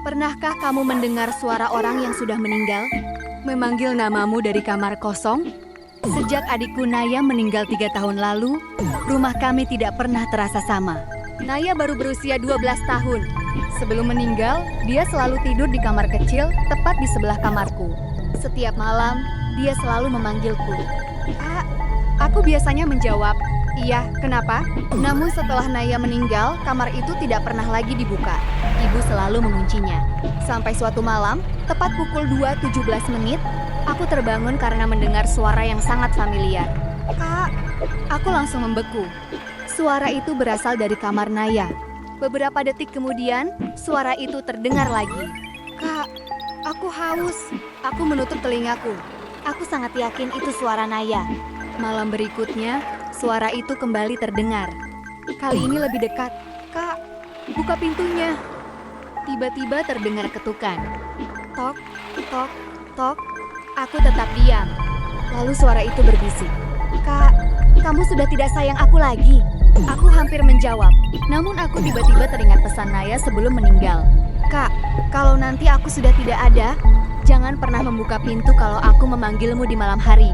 Pernahkah kamu mendengar suara orang yang sudah meninggal? Memanggil namamu dari kamar kosong? Sejak adikku Naya meninggal 3 tahun lalu, rumah kami tidak pernah terasa sama. Naya baru berusia 12 tahun. Sebelum meninggal, dia selalu tidur di kamar kecil, tepat di sebelah kamarku. Setiap malam, dia selalu memanggilku. Kak, aku biasanya menjawab, iya, kenapa? Namun setelah Naya meninggal, kamar itu tidak pernah lagi dibuka. Ibu selalu menguncinya. Sampai suatu malam, tepat pukul 2.17 menit, aku terbangun karena mendengar suara yang sangat familiar. Kak, aku langsung membeku. Suara itu berasal dari kamar Naya. Beberapa detik kemudian, suara itu terdengar lagi. Kak, aku haus. Aku menutup telingaku. Aku sangat yakin itu suara Naya. Malam berikutnya, suara itu kembali terdengar. Kali ini lebih dekat. Kak, buka pintunya. Tiba-tiba terdengar ketukan. Tok, tok, tok. Aku tetap diam. Lalu suara itu berbisik. Kak, kamu sudah tidak sayang aku lagi. Aku hampir menjawab. Namun aku tiba-tiba teringat pesan Naya sebelum meninggal. Kak, kalau nanti aku sudah tidak ada, jangan pernah membuka pintu kalau aku memanggilmu di malam hari.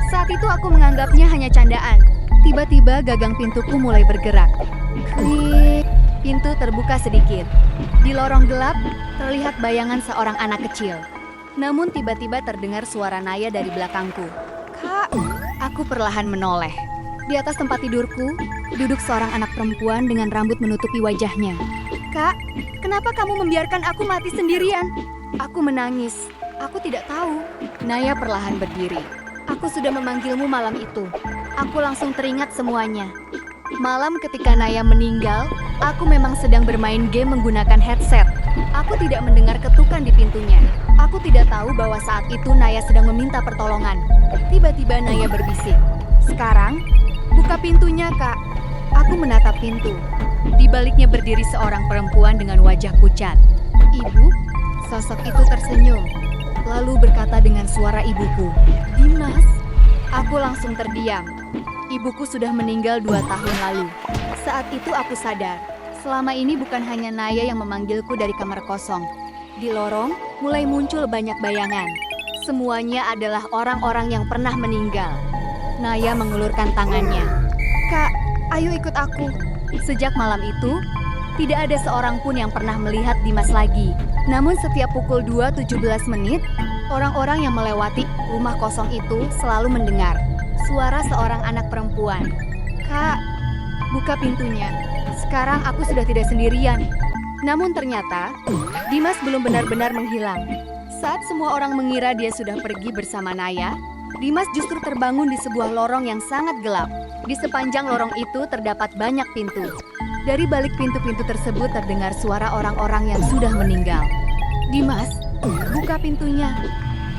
Saat itu aku menganggapnya hanya candaan. Tiba-tiba gagang pintuku mulai bergerak. Klik, pintu terbuka sedikit. Di lorong gelap, terlihat bayangan seorang anak kecil. Namun tiba-tiba terdengar suara Naya dari belakangku. Kak, aku perlahan menoleh. Di atas tempat tidurku, duduk seorang anak perempuan dengan rambut menutupi wajahnya. Kak, kenapa kamu membiarkan aku mati sendirian? Aku menangis. Aku tidak tahu. Naya perlahan berdiri. Aku sudah memanggilmu malam itu. Aku langsung teringat semuanya. Malam ketika Naya meninggal, aku memang sedang bermain game menggunakan headset. Aku tidak mendengar ketukan di pintunya. Aku tidak tahu bahwa saat itu Naya sedang meminta pertolongan. Tiba-tiba Naya berbisik. Sekarang, buka pintunya, Kak. Aku menatap pintu. Di baliknya berdiri seorang perempuan dengan wajah pucat. Ibu? Sosok itu tersenyum. Lalu berkata dengan suara ibuku, Dimas. Aku langsung terdiam. Ibuku sudah meninggal 2 tahun lalu. Saat itu aku sadar, selama ini bukan hanya Naya yang memanggilku dari kamar kosong. Di lorong, mulai muncul banyak bayangan. Semuanya adalah orang-orang yang pernah meninggal. Naya mengulurkan tangannya. Kak, ayo ikut aku. Sejak malam itu, tidak ada seorang pun yang pernah melihat Dimas lagi. Namun setiap pukul 2.17 menit, orang-orang yang melewati rumah kosong itu selalu mendengar suara seorang anak perempuan. Kak, buka pintunya. Sekarang aku sudah tidak sendirian. Namun ternyata, Dimas belum benar-benar menghilang. Saat semua orang mengira dia sudah pergi bersama Naya, Dimas justru terbangun di sebuah lorong yang sangat gelap. Di sepanjang lorong itu terdapat banyak pintu. Dari balik pintu-pintu tersebut terdengar suara orang-orang yang sudah meninggal. Dimas, buka pintunya.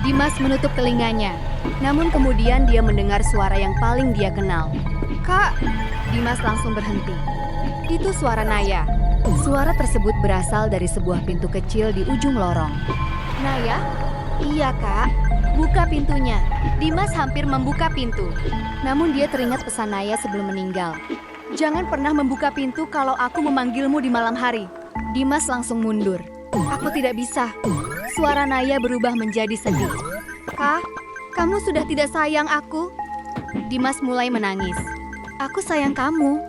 Dimas menutup telinganya. Namun kemudian dia mendengar suara yang paling dia kenal. Kak, Dimas langsung berhenti. Itu suara Naya. Suara tersebut berasal dari sebuah pintu kecil di ujung lorong. Naya? Iya, Kak. Buka pintunya. Dimas hampir membuka pintu. Namun dia teringat pesan Naya sebelum meninggal. Jangan pernah membuka pintu kalau aku memanggilmu di malam hari. Dimas langsung mundur. Aku tidak bisa. Suara Naya berubah menjadi sedih. Kak, kamu sudah tidak sayang aku? Dimas mulai menangis. Aku sayang kamu.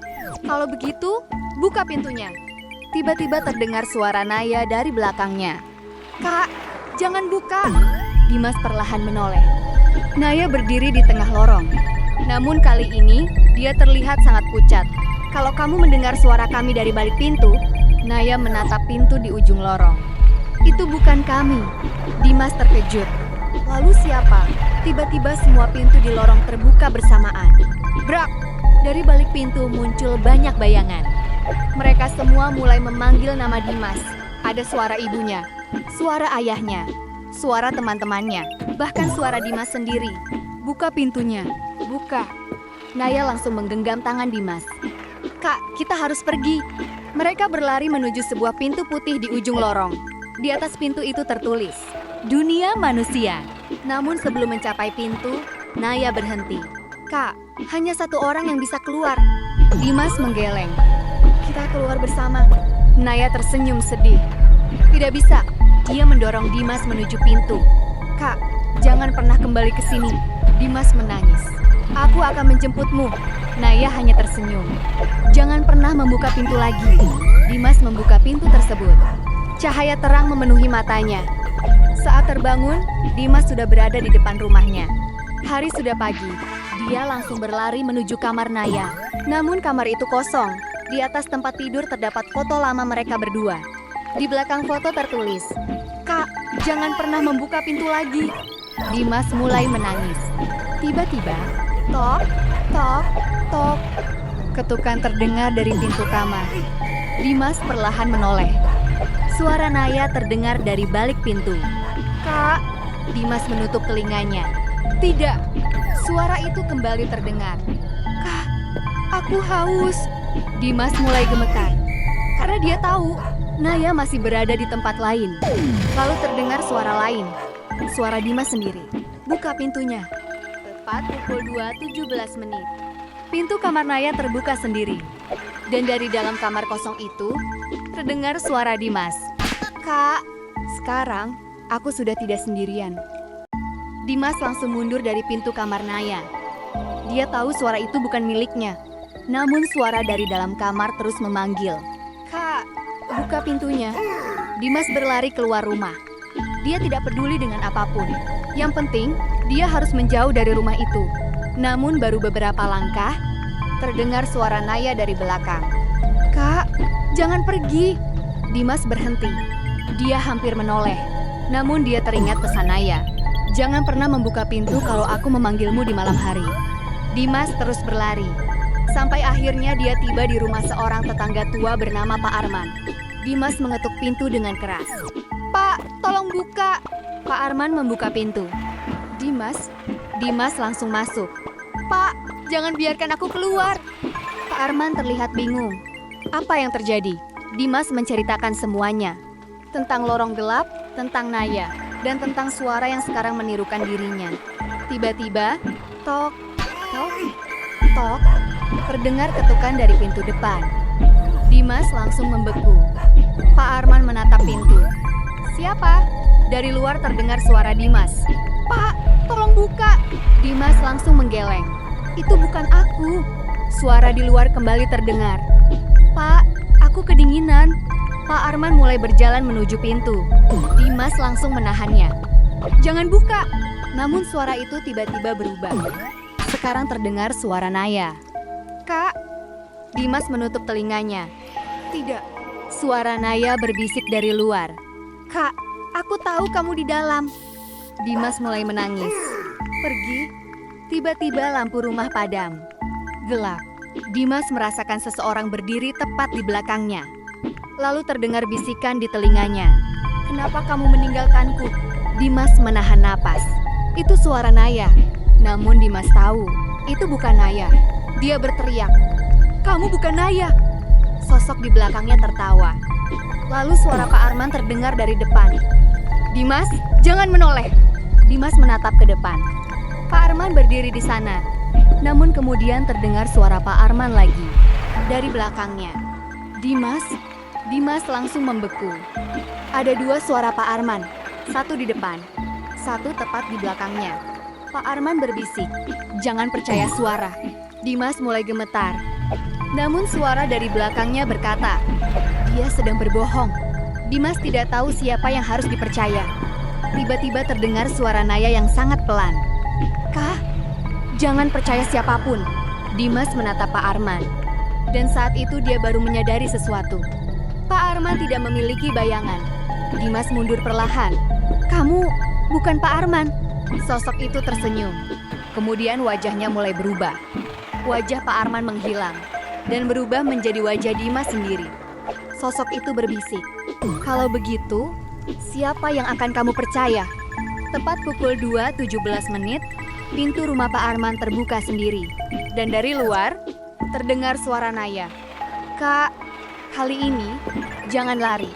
Kalau begitu, buka pintunya. Tiba-tiba terdengar suara Naya dari belakangnya. Kak, jangan buka. Dimas perlahan menoleh. Naya berdiri di tengah lorong. Namun kali ini, dia terlihat sangat pucat. Kalau kamu mendengar suara kami dari balik pintu, Naya menatap pintu di ujung lorong. Itu bukan kami. Dimas terkejut. Lalu siapa? Tiba-tiba semua pintu di lorong terbuka bersamaan. Brak! Dari balik pintu muncul banyak bayangan. Mereka semua mulai memanggil nama Dimas. Ada suara ibunya, suara ayahnya, suara teman-temannya, bahkan suara Dimas sendiri. Buka pintunya, buka. Naya langsung menggenggam tangan Dimas. Kak, kita harus pergi. Mereka berlari menuju sebuah pintu putih di ujung lorong. Di atas pintu itu tertulis, Dunia Manusia. Namun sebelum mencapai pintu, Naya berhenti. Kak, hanya satu orang yang bisa keluar. Dimas menggeleng. Kita keluar bersama. Naya tersenyum sedih. Tidak bisa. Dia mendorong Dimas menuju pintu. Kak, jangan pernah kembali ke sini. Dimas menangis. Aku akan menjemputmu. Naya hanya tersenyum. Jangan pernah membuka pintu lagi. Dimas membuka pintu tersebut. Cahaya terang memenuhi matanya. Saat terbangun, Dimas sudah berada di depan rumahnya. Hari sudah pagi. Dia langsung berlari menuju kamar Naya. Namun kamar itu kosong. Di atas tempat tidur terdapat foto lama mereka berdua. Di belakang foto tertulis, "Kak, jangan pernah membuka pintu lagi." Dimas mulai menangis. Tiba-tiba, tok, tok, tok. Ketukan terdengar dari pintu kamar. Dimas perlahan menoleh. Suara Naya terdengar dari balik pintu. "Kak!" Dimas menutup telinganya. Tidak, suara itu kembali terdengar. "Kak, aku haus." Dimas mulai gemetar. Karena dia tahu, Naya masih berada di tempat lain. Lalu terdengar suara lain. Suara Dimas sendiri. "Buka pintunya." Tepat pukul 2.17. Pintu kamar Naya terbuka sendiri. Dan dari dalam kamar kosong itu, terdengar suara Dimas. "Kak, sekarang aku sudah tidak sendirian." Dimas langsung mundur dari pintu kamar Naya. Dia tahu suara itu bukan miliknya. Namun suara dari dalam kamar terus memanggil. "Kak, buka pintunya." Dimas berlari keluar rumah. Dia tidak peduli dengan apapun. Yang penting, dia harus menjauh dari rumah itu. Namun baru beberapa langkah, terdengar suara Naya dari belakang. "Kak, jangan pergi." Dimas berhenti. Dia hampir menoleh. Namun dia teringat pesan Naya. "Jangan pernah membuka pintu kalau aku memanggilmu di malam hari." Dimas terus berlari. Sampai akhirnya dia tiba di rumah seorang tetangga tua bernama Pak Arman. Dimas mengetuk pintu dengan keras. "Pak, tolong buka." Pak Arman membuka pintu. Dimas langsung masuk. "Pak, jangan biarkan aku keluar." Pak Arman terlihat bingung. Apa yang terjadi? Dimas menceritakan semuanya. Tentang lorong gelap, tentang Naya, dan tentang suara yang sekarang menirukan dirinya. Tiba-tiba, tok, tok, tok, terdengar ketukan dari pintu depan. Dimas langsung membeku. Pak Arman menatap pintu. "Siapa?" Dari luar terdengar suara Dimas. "Pak, tolong buka." Dimas langsung menggeleng. "Itu bukan aku." Suara di luar kembali terdengar. "Pak, aku kedinginan." Pak Arman mulai berjalan menuju pintu. Dimas langsung menahannya. "Jangan buka." Namun suara itu tiba-tiba berubah. Sekarang terdengar suara Naya. "Kak." Dimas menutup telinganya. Tidak. Suara Naya berbisik dari luar. "Kak, aku tahu kamu di dalam." Dimas mulai menangis. Pergi. Tiba-tiba lampu rumah padam. Gelap. Dimas merasakan seseorang berdiri tepat di belakangnya. Lalu terdengar bisikan di telinganya. "Kenapa kamu meninggalkanku?" Dimas menahan napas. Itu suara Naya. Namun Dimas tahu, itu bukan Naya. Dia berteriak, "Kamu bukan Naya!" Sosok di belakangnya tertawa. Lalu suara Pak Arman terdengar dari depan. "Dimas, jangan menoleh." Dimas menatap ke depan. Pak Arman berdiri di sana. Namun kemudian terdengar suara Pak Arman lagi. Dari belakangnya. Dimas langsung membeku. Ada dua suara Pak Arman. Satu di depan, satu tepat di belakangnya. Pak Arman berbisik, "Jangan percaya suara." Dimas mulai gemetar. Namun suara dari belakangnya berkata, "Dia sedang berbohong." Dimas tidak tahu siapa yang harus dipercaya. Tiba-tiba terdengar suara Naya yang sangat pelan. "Kak, jangan percaya siapapun." Dimas menatap Pak Arman. Dan saat itu dia baru menyadari sesuatu. Pak Arman tidak memiliki bayangan. Dimas mundur perlahan. "Kamu bukan Pak Arman." Sosok itu tersenyum. Kemudian wajahnya mulai berubah. Wajah Pak Arman menghilang dan berubah menjadi wajah Dimas sendiri. Sosok itu berbisik, "Kalau begitu, siapa yang akan kamu percaya?" Tepat pukul 2.17, pintu rumah Pak Arman terbuka sendiri. Dan dari luar, terdengar suara Naya. "Kak, kali ini jangan lari."